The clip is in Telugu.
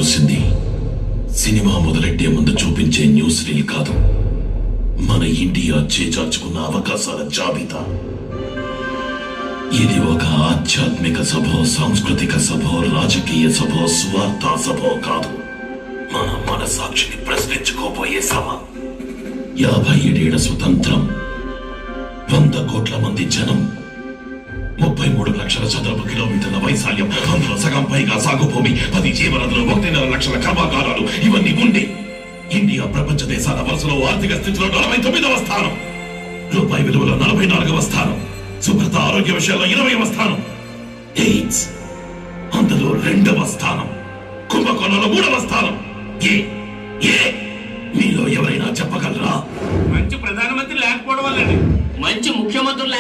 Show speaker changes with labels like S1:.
S1: చూసింది సినిమా మొదలెట్టే ముందు చూపించే న్యూస్ రీల్ కాదు, మన ఇండియా చేజార్చుకున్న అవకాశాల జాబితా. ఇది ఒక ఆధ్యాత్మిక సభ, సాంస్కృతిక సభ, రాజకీయ సభ, స్వార్థ సభ కాదు. మన మనసాక్షిని ప్రశ్నించుకోబోయే సభ. 57 ఏళ్ల స్వతంత్రం, 100 కోట్ల మంది జనం, 33 లక్షల చదరపు కిలోమీటర్ల వైశాల్యం, అందులో సగం పైగా సాగు భూమి, 10 జీవనదులు, 1.5 లక్షల కర్మాగారాలు, ఇవన్నీ ఉండి ఇండియా ప్రపంచ దేశాల వరుసలో ఆర్థిక స్థితిలో 49వ స్థానం, రూపాయి విలువలో 44వ స్థానం, శుభ్రత ఆరోగ్య విషయాల్లో 20వ స్థానం, ఎయిడ్స్ అందులో 2వ స్థానం, కుంభకోణంలో 3వ స్థానం. మీలో ఎవరైనా చెప్పగలరా?
S2: మంచి ప్రధానమంత్రి లేకపోవడం వల్లండి.
S3: మంచి ముఖ్యమంత్రులు